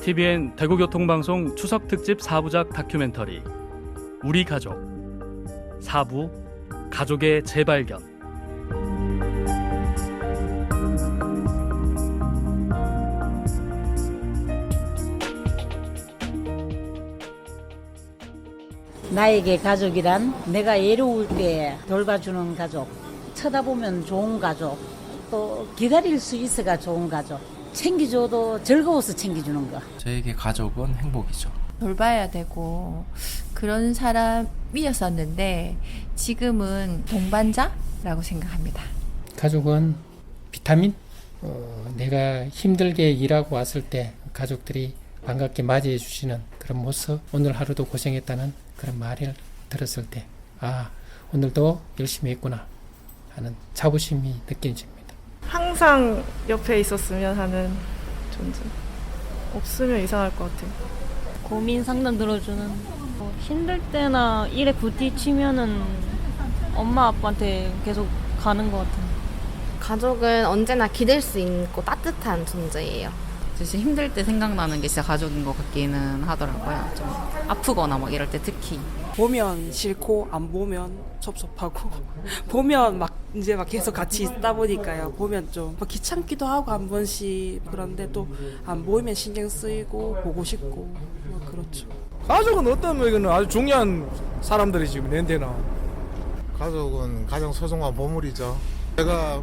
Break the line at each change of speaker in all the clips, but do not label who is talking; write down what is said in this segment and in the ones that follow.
TVN 대구교통방송 추석특집 4부작 다큐멘터리 우리 가족 4부 가족의 재발견.
나에게 가족이란 내가 외로울 때 돌봐주는 가족, 쳐다보면 좋은 가족, 또 기다릴 수 있어가 좋은 가족, 챙겨줘도 즐거워서 챙겨주는 거.
저에게 가족은 행복이죠.
돌봐야 되고 그런 사람이었었는데 지금은 동반자라고 생각합니다.
가족은 비타민? 내가 힘들게 일하고 왔을 때 가족들이 반갑게 맞이해 주시는 그런 모습, 오늘 하루도 고생했다는 그런 말을 들었을 때 오늘도 열심히 했구나 하는 자부심이 느껴집니다.
항상 옆에 있었으면 하는 존재. 없으면 이상할 것 같아요.
고민 상담 들어주는, 힘들 때나 일에 부딪히면은 엄마 아빠한테 계속 가는 것 같아요.
가족은 언제나 기댈 수 있고 따뜻한 존재예요.
진짜 힘들 때 생각나는 게 진짜 가족인 것 같기는 하더라고요. 좀 아프거나 막 이럴 때 특히.
보면 싫고 안 보면 섭섭하고 보면 막 이제 막 계속 같이 있다 보니까요. 보면 좀 귀찮기도 하고 한 번씩. 그런데 또 안 보이면 신경 쓰이고 보고 싶고 그렇죠.
가족은 어떤 면에는 아주 중요한 사람들이지 내한테는.
가족은 가장 소중한 보물이죠. 제가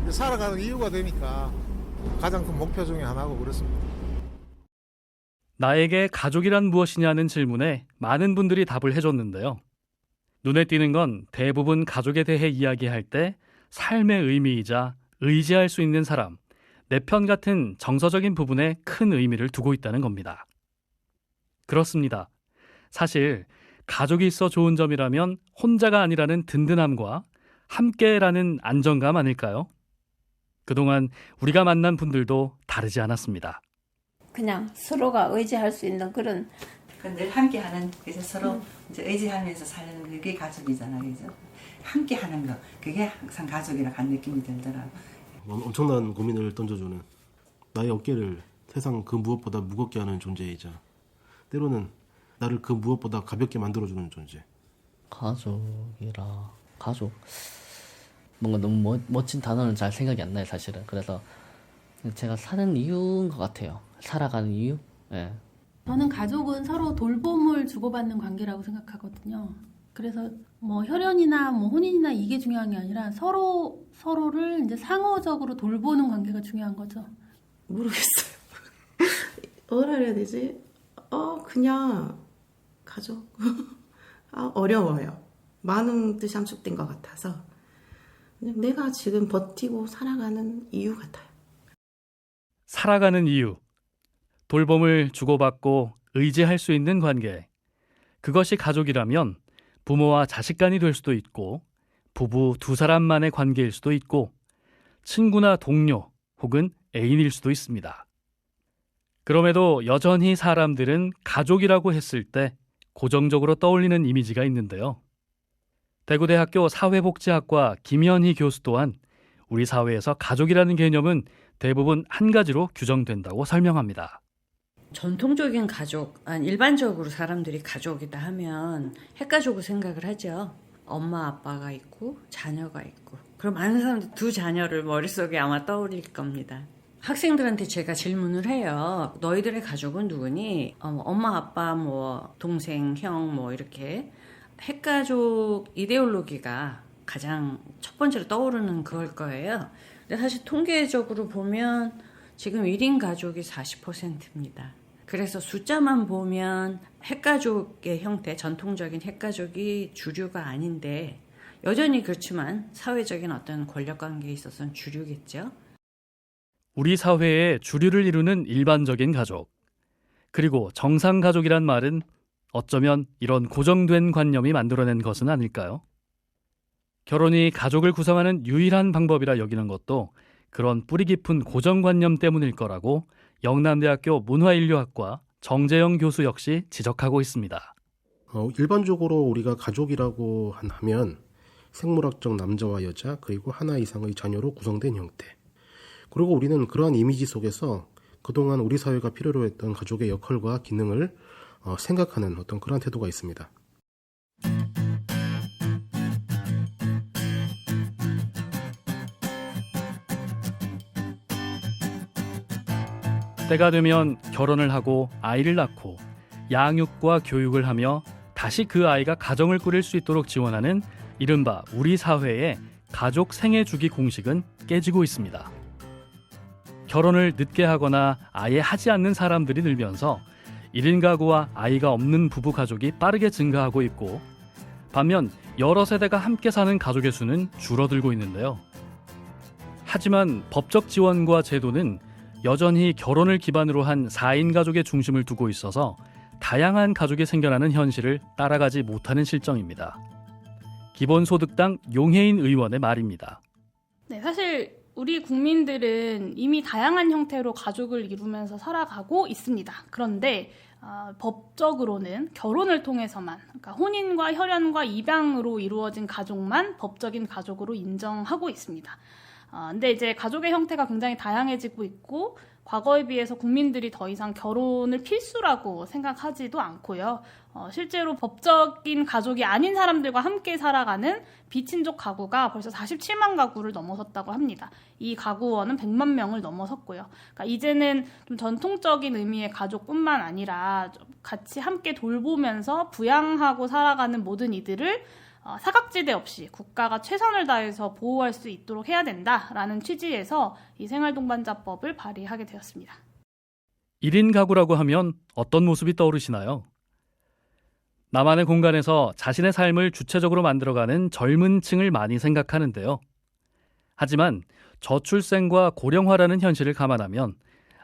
살아가는 이유가 되니까 가장 큰 목표 중에 하나고 그렇습니다.
나에게 가족이란 무엇이냐는 질문에 많은 분들이 답을 해줬는데요. 눈에 띄는 건 대부분 가족에 대해 이야기할 때 삶의 의미이자 의지할 수 있는 사람, 내 편 같은 정서적인 부분에 큰 의미를 두고 있다는 겁니다. 그렇습니다. 사실 가족이 있어 좋은 점이라면 혼자가 아니라는 든든함과 함께라는 안정감 아닐까요? 그동안 우리가 만난 분들도 다르지 않았습니다.
그냥 서로가 의지할 수 있는 그런
늘 함께하는, 그래서 서로 이제 의지하면서 사는 그게 가족이잖아요, 그죠? 함께하는 거, 그게 항상 가족이라 간 느낌이 들더라고.
엄청난 고민을 던져주는, 나의 어깨를 세상 그 무엇보다 무겁게 하는 존재이자 때로는 나를 그 무엇보다 가볍게 만들어주는 존재.
가족 뭔가 너무 멋진 단어는 잘 생각이 안 나요, 사실은. 그래서 제가 사는 이유인 것 같아요. 살아가는 이유? 네.
저는 가족은 서로 돌봄을 주고받는 관계라고 생각하거든요. 그래서 혈연이나 혼인이나 이게 중요한 게 아니라 서로를 이제 상호적으로 돌보는 관계가 중요한 거죠.
모르겠어요. 뭐라 해야 되지? 그냥 가족. 어려워요. 많은 뜻이 함축된 것 같아서 그냥 내가 지금 버티고 살아가는 이유 같아요.
살아가는 이유, 돌봄을 주고받고 의지할 수 있는 관계. 그것이 가족이라면 부모와 자식 간이 될 수도 있고, 부부 두 사람만의 관계일 수도 있고, 친구나 동료 혹은 애인일 수도 있습니다. 그럼에도 여전히 사람들은 가족이라고 했을 때 고정적으로 떠올리는 이미지가 있는데요. 대구대학교 사회복지학과 김현희 교수 또한 우리 사회에서 가족이라는 개념은 대부분 한 가지로 규정된다고 설명합니다.
전통적인 가족, 일반적으로 사람들이 가족이다 하면 핵가족을 생각을 하죠. 엄마, 아빠가 있고 자녀가 있고. 그럼 많은 사람들이 두 자녀를 머릿속에 아마 떠올릴 겁니다. 학생들한테 제가 질문을 해요. 너희들의 가족은 누구니? 엄마, 아빠, 동생, 형, 이렇게. 핵가족 이데올로기가 가장 첫 번째로 떠오르는 그걸 거예요. 근데 사실 통계적으로 보면 지금 1인 가족이 40%입니다. 그래서 숫자만 보면 핵가족의 형태, 전통적인 핵가족이 주류가 아닌데 여전히 그렇지만 사회적인 어떤 권력관계에 있어서는 주류겠죠.
우리 사회의 주류를 이루는 일반적인 가족, 그리고 정상가족이란 말은 어쩌면 이런 고정된 관념이 만들어낸 것은 아닐까요? 결혼이 가족을 구성하는 유일한 방법이라 여기는 것도 그런 뿌리 깊은 고정관념 때문일 거라고 영남대학교 문화인류학과 정재영 교수 역시 지적하고 있습니다.
일반적으로 우리가 가족이라고 하면 생물학적 남자와 여자 그리고 하나 이상의 자녀로 구성된 형태. 그리고 우리는 그러한 이미지 속에서 그동안 우리 사회가 필요로 했던 가족의 역할과 기능을 생각하는 어떤 그런 태도가 있습니다.
때가 되면 결혼을 하고 아이를 낳고 양육과 교육을 하며 다시 그 아이가 가정을 꾸릴 수 있도록 지원하는 이른바 우리 사회의 가족 생애주기 공식은 깨지고 있습니다. 결혼을 늦게 하거나 아예 하지 않는 사람들이 늘면서 1인 가구와 아이가 없는 부부 가족이 빠르게 증가하고 있고, 반면 여러 세대가 함께 사는 가족의 수는 줄어들고 있는데요. 하지만 법적 지원과 제도는 여전히 결혼을 기반으로 한 4인 가족의 중심을 두고 있어서 다양한 가족이 생겨나는 현실을 따라가지 못하는 실정입니다. 기본소득당 용혜인 의원의 말입니다.
네, 사실 우리 국민들은 이미 다양한 형태로 가족을 이루면서 살아가고 있습니다. 그런데 법적으로는 결혼을 통해서만, 그러니까 혼인과 혈연과 입양으로 이루어진 가족만 법적인 가족으로 인정하고 있습니다. 근데 이제 가족의 형태가 굉장히 다양해지고 있고, 과거에 비해서 국민들이 더 이상 결혼을 필수라고 생각하지도 않고요. 실제로 법적인 가족이 아닌 사람들과 함께 살아가는 비친족 가구가 벌써 47만 가구를 넘어섰다고 합니다. 이 가구원은 100만 명을 넘어섰고요. 그러니까 이제는 좀 전통적인 의미의 가족뿐만 아니라 같이 함께 돌보면서 부양하고 살아가는 모든 이들을 사각지대 없이 국가가 최선을 다해서 보호할 수 있도록 해야 된다라는 취지에서 이 생활동반자법을 발의하게 되었습니다.
1인 가구라고 하면 어떤 모습이 떠오르시나요? 나만의 공간에서 자신의 삶을 주체적으로 만들어가는 젊은 층을 많이 생각하는데요. 하지만 저출생과 고령화라는 현실을 감안하면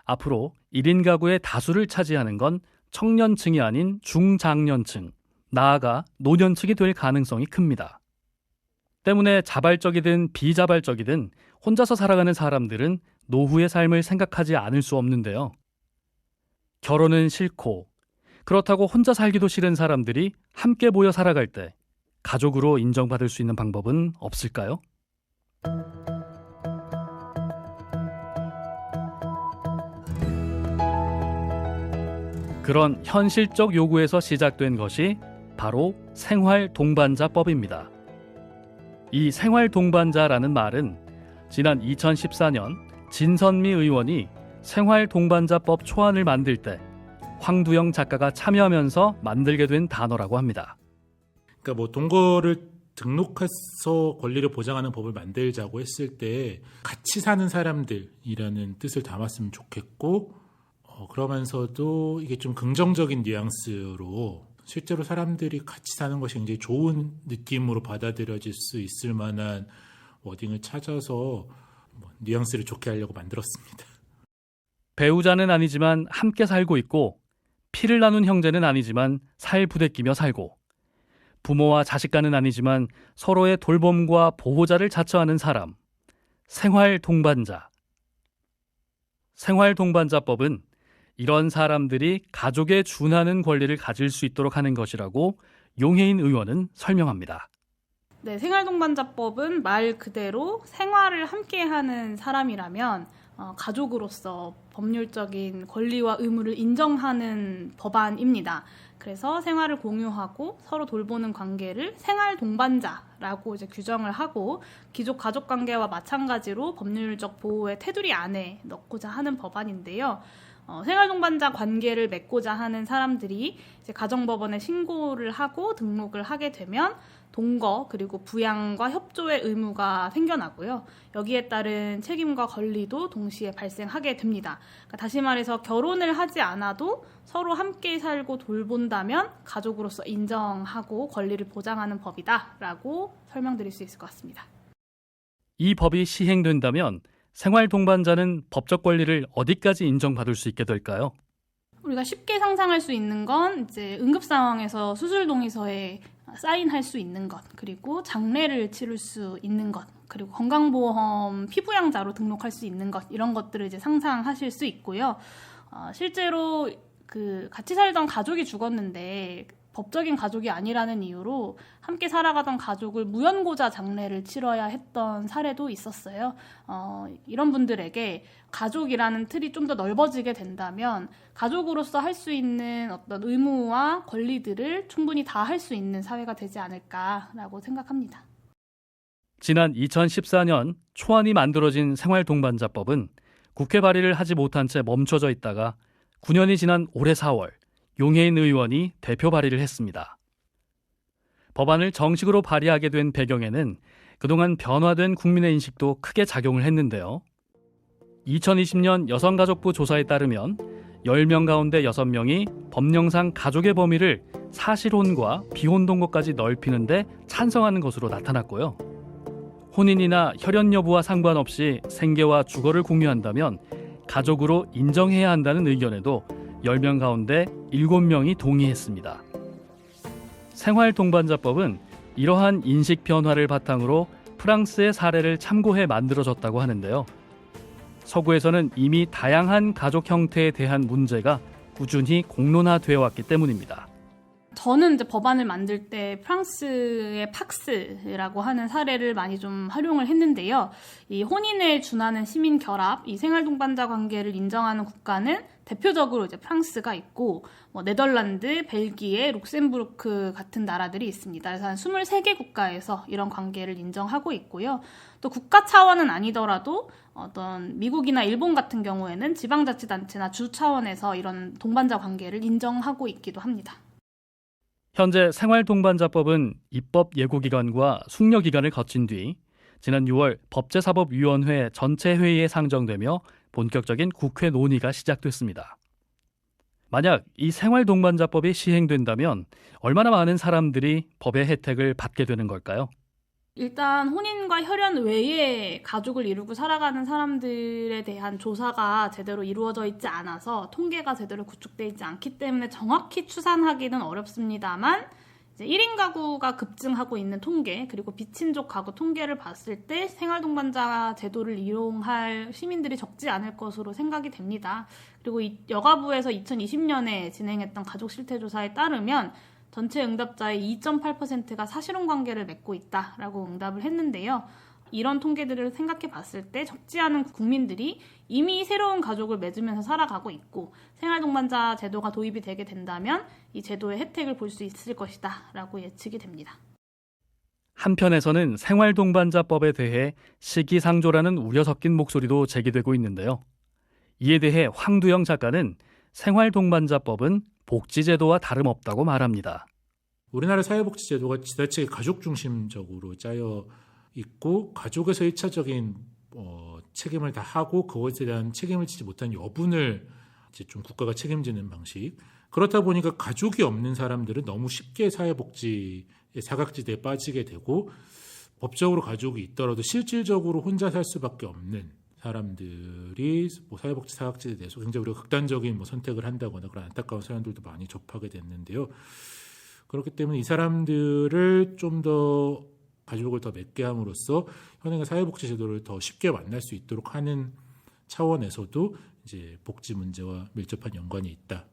앞으로 1인 가구의 다수를 차지하는 건 청년층이 아닌 중장년층, 나아가 노년층이 될 가능성이 큽니다. 때문에 자발적이든 비자발적이든 혼자서 살아가는 사람들은 노후의 삶을 생각하지 않을 수 없는데요. 결혼은 싫고 그렇다고 혼자 살기도 싫은 사람들이 함께 모여 살아갈 때 가족으로 인정받을 수 있는 방법은 없을까요? 그런 현실적 요구에서 시작된 것이 바로 생활동반자법입니다. 이 생활동반자라는 말은 지난 2014년 진선미 의원이 생활동반자법 초안을 만들 때 황두영 작가가 참여하면서 만들게 된 단어라고 합니다.
그러니까 뭐 동거를 등록해서 권리를 보장하는 법을 만들자고 했을 때 같이 사는 사람들이라는 뜻을 담았으면 좋겠고, 그러면서도 이게 좀 긍정적인 뉘앙스로 실제로 사람들이 같이 사는 것이 굉장히 좋은 느낌으로 받아들여질 수 있을 만한 워딩을 찾아서 뉘앙스를 좋게 하려고 만들었습니다.
배우자는 아니지만 함께 살고 있고, 피를 나눈 형제는 아니지만 살 부대끼며 살고, 부모와 자식과는 아니지만 서로의 돌봄과 보호자를 자처하는 사람, 생활동반자. 생활동반자법은 이런 사람들이 가족에 준하는 권리를 가질 수 있도록 하는 것이라고 용혜인 의원은 설명합니다.
네, 생활동반자법은 말 그대로 생활을 함께하는 사람이라면 가족으로서 법률적인 권리와 의무를 인정하는 법안입니다. 그래서 생활을 공유하고 서로 돌보는 관계를 생활동반자라고 이제 규정을 하고, 기존 가족관계와 마찬가지로 법률적 보호의 테두리 안에 넣고자 하는 법안인데요. 생활동반자 관계를 맺고자 하는 사람들이 이제 가정법원에 신고를 하고 등록을 하게 되면 동거 그리고 부양과 협조의 의무가 생겨나고요. 여기에 따른 책임과 권리도 동시에 발생하게 됩니다. 그러니까 다시 말해서 결혼을 하지 않아도 서로 함께 살고 돌본다면 가족으로서 인정하고 권리를 보장하는 법이다라고 설명드릴 수 있을 것 같습니다.
이 법이 시행된다면 생활동반자는 법적 권리를 어디까지 인정받을 수 있게 될까요?
우리가 쉽게 상상할 수 있는 건 이제 응급 상황에서 수술 동의서에 사인할 수 있는 것, 그리고 장례를 치를 수 있는 것, 그리고 건강보험 피부양자로 등록할 수 있는 것, 이런 것들을 이제 상상하실 수 있고요. 실제로 같이 살던 가족이 죽었는데 법적인 가족이 아니라는 이유로 함께 살아가던 가족을 무연고자 장례를 치러야 했던 사례도 있었어요. 이런 분들에게 가족이라는 틀이 좀 더 넓어지게 된다면 가족으로서 할 수 있는 어떤 의무와 권리들을 충분히 다 할 수 있는 사회가 되지 않을까라고 생각합니다.
지난 2014년 초안이 만들어진 생활동반자법은 국회 발의를 하지 못한 채 멈춰져 있다가 9년이 지난 올해 4월 용해인 의원이 대표 발의를 했습니다. 법안을 정식으로 발의하게 된 배경에는 그동안 변화된 국민의 인식도 크게 작용을 했는데요. 2020년 여성가족부 조사에 따르면 10명 가운데 6명이 법령상 가족의 범위를 사실혼과 비혼 동거까지 넓히는데 찬성하는 것으로 나타났고요. 혼인이나 혈연 여부와 상관없이 생계와 주거를 공유한다면 가족으로 인정해야 한다는 의견에도 10명 가운데 7명이 동의했습니다. 생활동반자법은 이러한 인식 변화를 바탕으로 프랑스의 사례를 참고해 만들어졌다고 하는데요. 서구에서는 이미 다양한 가족 형태에 대한 문제가 꾸준히 공론화되어 왔기 때문입니다.
저는 이제 법안을 만들 때 프랑스의 팍스라고 하는 사례를 많이 좀 활용을 했는데요. 이 혼인에 준하는 시민 결합, 이 생활동반자 관계를 인정하는 국가는 대표적으로 이제 프랑스가 있고, 네덜란드, 벨기에, 룩셈부르크 같은 나라들이 있습니다. 그래서 한 23개 국가에서 이런 관계를 인정하고 있고요. 또 국가 차원은 아니더라도 어떤 미국이나 일본 같은 경우에는 지방자치단체나 주 차원에서 이런 동반자 관계를 인정하고 있기도 합니다.
현재 생활동반자법은 입법 예고기관과 숙려기간을 거친 뒤 지난 6월 법제사법위원회 전체 회의에 상정되며 본격적인 국회 논의가 시작됐습니다. 만약 이 생활동반자법이 시행된다면 얼마나 많은 사람들이 법의 혜택을 받게 되는 걸까요?
일단 혼인과 혈연 외에 가족을 이루고 살아가는 사람들에 대한 조사가 제대로 이루어져 있지 않아서 통계가 제대로 구축되어 있지 않기 때문에 정확히 추산하기는 어렵습니다만 이제 1인 가구가 급증하고 있는 통계 그리고 비친족 가구 통계를 봤을 때 생활동반자 제도를 이용할 시민들이 적지 않을 것으로 생각이 됩니다. 그리고 여가부에서 2020년에 진행했던 가족실태조사에 따르면 전체 응답자의 2.8%가 사실혼 관계를 맺고 있다라고 응답을 했는데요. 이런 통계들을 생각해 봤을 때 적지 않은 국민들이 이미 새로운 가족을 맺으면서 살아가고 있고 생활동반자 제도가 도입이 되게 된다면 이 제도의 혜택을 볼 수 있을 것이다 라고 예측이 됩니다.
한편에서는 생활동반자법에 대해 시기상조라는 우려 섞인 목소리도 제기되고 있는데요. 이에 대해 황두영 작가는 생활동반자법은 복지제도와 다름없다고 말합니다.
우리나라 사회복지제도가 지나치게 가족 중심적으로 짜여 있고 가족에서 1차적인 책임을 다 하고 그것에 대한 책임을 지지 못한 여분을 이제 좀 국가가 책임지는 방식. 그렇다 보니까 가족이 없는 사람들은 너무 쉽게 사회복지의 사각지대에 빠지게 되고 법적으로 가족이 있더라도 실질적으로 혼자 살 수밖에 없는 사람들이 사회복지 사각지대에 대해서 굉장히 우리가 극단적인 선택을 한다거나 그런 안타까운 사람들도 많이 접하게 됐는데요. 그렇기 때문에 이 사람들을 좀 더 가족을 더 맺게 함으로써 현행의 사회복지 제도를 더 쉽게 만날 수 있도록 하는 차원에서도 이제 복지 문제와 밀접한 연관이 있다.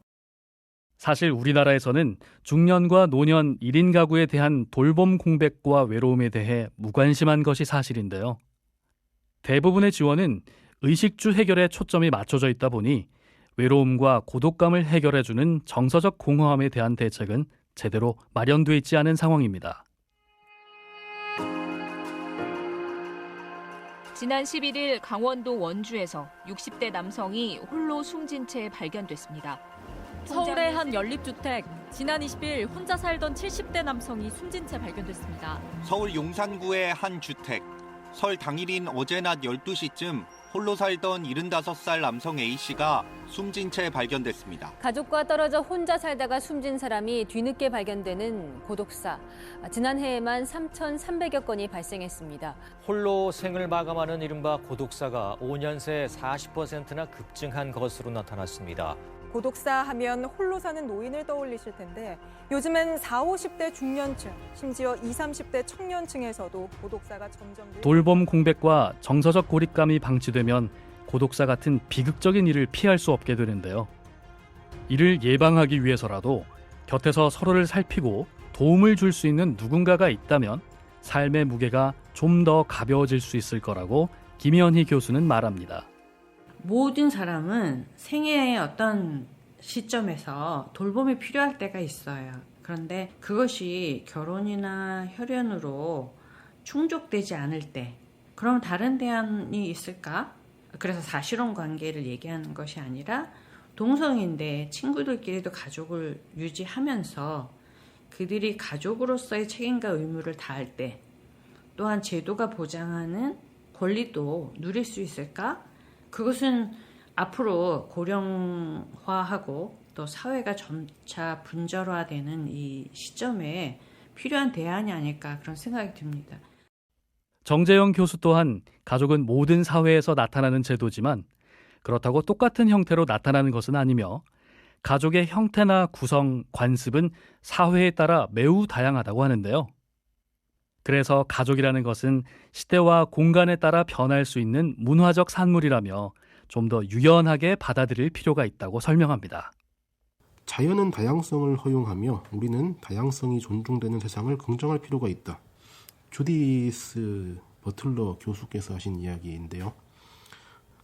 사실 우리나라에서는 중년과 노년 1인 가구에 대한 돌봄 공백과 외로움에 대해 무관심한 것이 사실인데요. 대부분의 지원은 의식주 해결에 초점이 맞춰져 있다 보니 외로움과 고독감을 해결해주는 정서적 공허함에 대한 대책은 제대로 마련돼 있지 않은 상황입니다.
지난 11일 강원도 원주에서 60대 남성이 홀로 숨진 채 발견됐습니다.
서울의 한 연립주택, 지난 20일 혼자 살던 70대 남성이 숨진 채 발견됐습니다.
서울 용산구의 한 주택, 설 당일인 어제 낮 12시쯤 홀로 살던 75살 남성 A씨가 숨진 채 발견됐습니다.
가족과 떨어져 혼자 살다가 숨진 사람이 뒤늦게 발견되는 고독사. 지난해에만 3,300여 건이 발생했습니다.
홀로 생을 마감하는 이른바 고독사가 5년 새 40%나 급증한 것으로 나타났습니다.
고독사 하면 홀로 사는 노인을 떠올리실 텐데 요즘엔 40, 50대 중년층, 심지어 20, 30대 청년층에서도 고독사가 점점
돌봄 공백과 정서적 고립감이 방치되면 고독사 같은 비극적인 일을 피할 수 없게 되는데요. 이를 예방하기 위해서라도 곁에서 서로를 살피고 도움을 줄 수 있는 누군가가 있다면 삶의 무게가 좀 더 가벼워질 수 있을 거라고 김현희 교수는 말합니다.
모든 사람은 생애의 어떤 시점에서 돌봄이 필요할 때가 있어요. 그런데 그것이 결혼이나 혈연으로 충족되지 않을 때, 그럼 다른 대안이 있을까? 그래서 사실혼 관계를 얘기하는 것이 아니라 동성인데 친구들끼리도 가족을 유지하면서 그들이 가족으로서의 책임과 의무를 다할 때, 또한 제도가 보장하는 권리도 누릴 수 있을까? 그것은 앞으로 고령화하고 또 사회가 점차 분절화되는 이 시점에 필요한 대안이 아닐까 그런 생각이 듭니다.
정재영 교수 또한 가족은 모든 사회에서 나타나는 제도지만 그렇다고 똑같은 형태로 나타나는 것은 아니며 가족의 형태나 구성, 관습은 사회에 따라 매우 다양하다고 하는데요. 그래서 가족이라는 것은 시대와 공간에 따라 변할 수 있는 문화적 산물이라며 좀 더 유연하게 받아들일 필요가 있다고 설명합니다.
자연은 다양성을 허용하며 우리는 다양성이 존중되는 세상을 긍정할 필요가 있다. 주디스 버틀러 교수께서 하신 이야기인데요.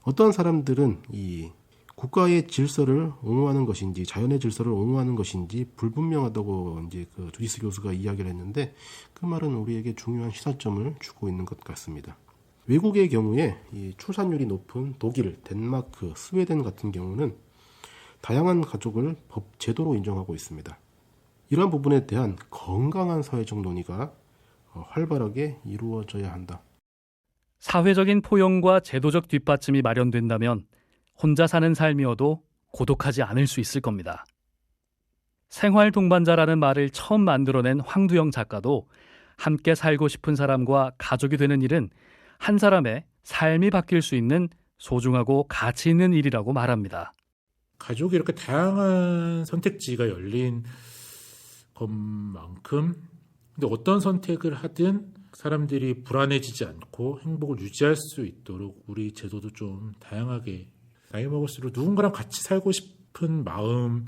어떠한 사람들은 이 국가의 질서를 옹호하는 것인지 자연의 질서를 옹호하는 것인지 불분명하다고 이제 그 주디스 교수가 이야기를 했는데 그 말은 우리에게 중요한 시사점을 주고 있는 것 같습니다. 외국의 경우에 이 출산율이 높은 독일, 덴마크, 스웨덴 같은 경우는 다양한 가족을 법 제도로 인정하고 있습니다. 이러한 부분에 대한 건강한 사회적 논의가 활발하게 이루어져야 한다.
사회적인 포용과 제도적 뒷받침이 마련된다면 혼자 사는 삶이어도 고독하지 않을 수 있을 겁니다. 생활 동반자라는 말을 처음 만들어낸 황두영 작가도 함께 살고 싶은 사람과 가족이 되는 일은 한 사람의 삶이 바뀔 수 있는 소중하고 가치 있는 일이라고 말합니다.
가족이 이렇게 다양한 선택지가 열린 것만큼 근데 어떤 선택을 하든 사람들이 불안해지지 않고 행복을 유지할 수 있도록 우리 제도도 좀 다양하게 나이 먹을수록 누군가랑 같이 살고 싶은 마음이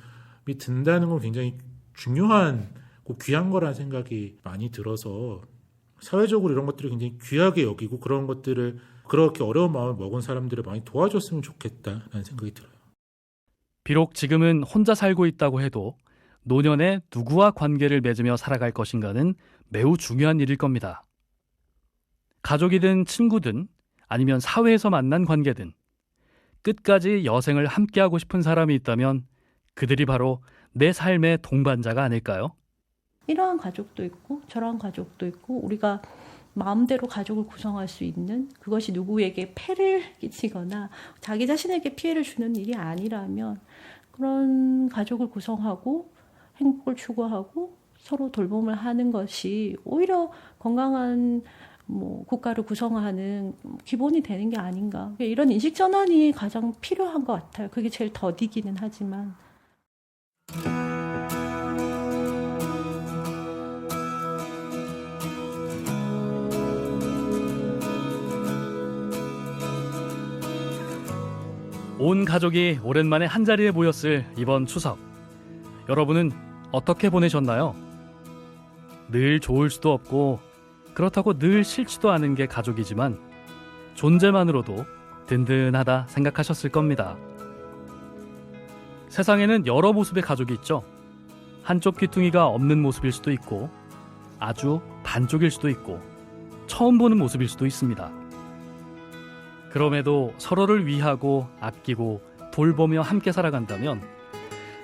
든다는 건 굉장히 중요한 귀한 거라는 생각이 많이 들어서 사회적으로 이런 것들을 굉장히 귀하게 여기고 그런 것들을 그렇게 어려운 마음을 먹은 사람들을 많이 도와줬으면 좋겠다라는 생각이 들어요.
비록 지금은 혼자 살고 있다고 해도 노년에 누구와 관계를 맺으며 살아갈 것인가는 매우 중요한 일일 겁니다. 가족이든 친구든 아니면 사회에서 만난 관계든 끝까지 여생을 함께하고 싶은 사람이 있다면 그들이 바로 내 삶의 동반자가 아닐까요?
이러한 가족도 있고 저러한 가족도 있고 우리가 마음대로 가족을 구성할 수 있는 그것이 누구에게 폐를 끼치거나 자기 자신에게 피해를 주는 일이 아니라면 그런 가족을 구성하고 행복을 추구하고 서로 돌봄을 하는 것이 오히려 건강한 국가를 구성하는 기본이 되는 게 아닌가. 이런 인식 전환이 가장 필요한 것 같아요. 그게 제일 더디기는 하지만.
온 가족이 오랜만에 한자리에 모였을 이번 추석. 여러분은 어떻게 보내셨나요? 늘 좋을 수도 없고 그렇다고 늘 싫지도 않은 게 가족이지만 존재만으로도 든든하다 생각하셨을 겁니다. 세상에는 여러 모습의 가족이 있죠. 한쪽 귀퉁이가 없는 모습일 수도 있고 아주 반쪽일 수도 있고 처음 보는 모습일 수도 있습니다. 그럼에도 서로를 위하고 아끼고 돌보며 함께 살아간다면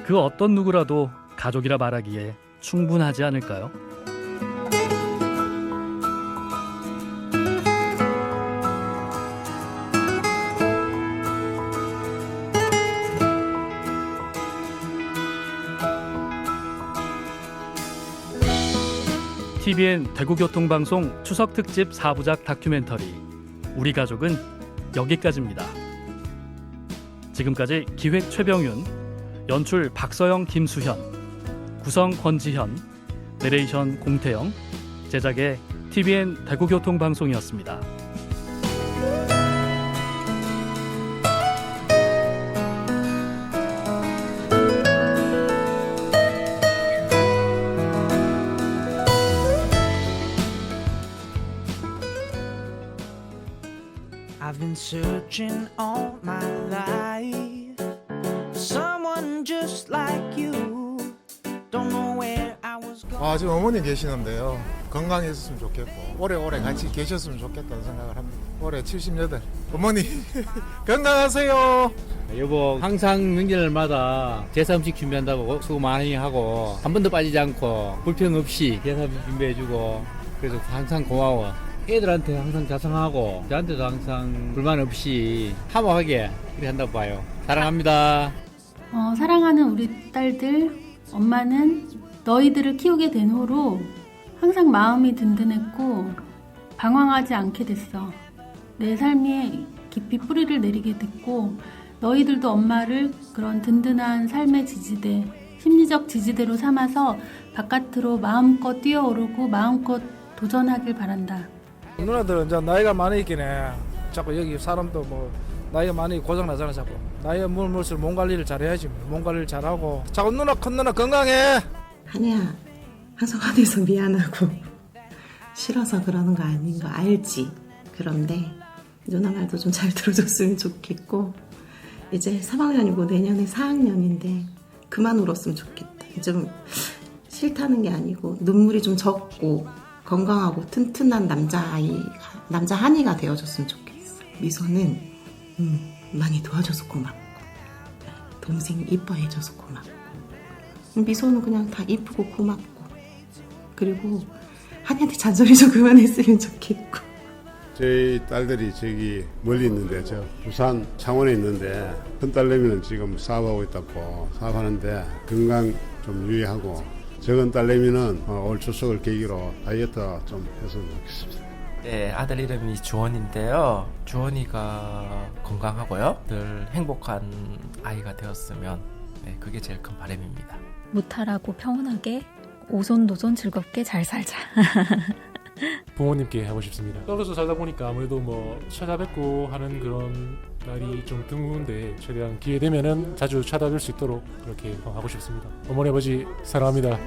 그 어떤 누구라도 가족이라 말하기에 충분하지 않을까요? TVN 대구교통방송 추석특집 4부작 다큐멘터리 우리 가족은 여기까지입니다. 지금까지 기획 최병윤, 연출 박서영, 김수현, 구성 권지현, 내레이션 공태영, 제작의 TVN 대구교통방송이었습니다.
been searching all my life for someone just like you. Don't know where I was going.
지금 어머니 계시는데요. 건강했으면 좋겠고 오래오래 같이 계셨으면 좋겠다는 생각을 합니다. 올해 78. 어머니 건강하세요.
여보, 항상 명절마다 제사 음식 준비한다고 수고 많이 하고 한 번도 빠지지 않고 불평 없이 제사 음식 준비해주고 그래서 항상 고마워. 애들한테 항상 자상하고 저한테도 항상 불만 없이 화목하게 그렇게 한다고 봐요. 사랑합니다.
사랑하는 우리 딸들, 엄마는 너희들을 키우게 된 후로 항상 마음이 든든했고 방황하지 않게 됐어. 내 삶에 깊이 뿌리를 내리게 됐고 너희들도 엄마를 그런 든든한 삶의 지지대, 심리적 지지대로 삼아서 바깥으로 마음껏 뛰어오르고 마음껏 도전하길 바란다.
누나들은 이제 나이가 많이 있긴 해. 자꾸 여기 사람도 뭐 나이가 많이 고장나잖아 자꾸. 나이가 물수록 몸 관리를 잘해야지. 몸 관리를 잘하고. 자꾸 누나 큰 누나 건강해.
한이야, 항상 화내서 미안하고 싫어서 그러는 거 아닌 거 알지. 그런데 누나 말도 좀 잘 들어줬으면 좋겠고 이제 3학년이고 내년에 4학년인데 그만 울었으면 좋겠다. 좀 싫다는 게 아니고 눈물이 좀 적고 건강하고 튼튼한 남자 한이가 되어줬으면 좋겠어. 미소는 많이 도와줘서 고맙고 동생 이뻐해줘서 고맙고 미소는 그냥 다 이쁘고 고맙고 그리고 한이한테 잔소리 좀 그만했으면 좋겠고.
저희 딸들이 저기 멀리 있는데 저 부산 창원에 있는데 큰 딸내미는 지금 사업하고 있다고 사업하는데 건강 좀 유의하고 적은 딸내미는 올 추석을 계기로 다이어트 좀 했으면 좋겠습니다.
네, 아들 이름이 주원인데요. 주원이가 건강하고요. 늘 행복한 아이가 되었으면 그게 제일 큰 바람입니다.
무탈하고 평온하게 오손도손 즐겁게 잘 살자.
부모님께 하고 싶습니다. 떨어져 살다 보니까 아무래도 뭐 찾아뵙고 하는 그런 날이 좀 드문데 최대한 기회 되면은 자주 찾아뵐 수 있도록 그렇게 하고 싶습니다. 어머니 아버지 사랑합니다.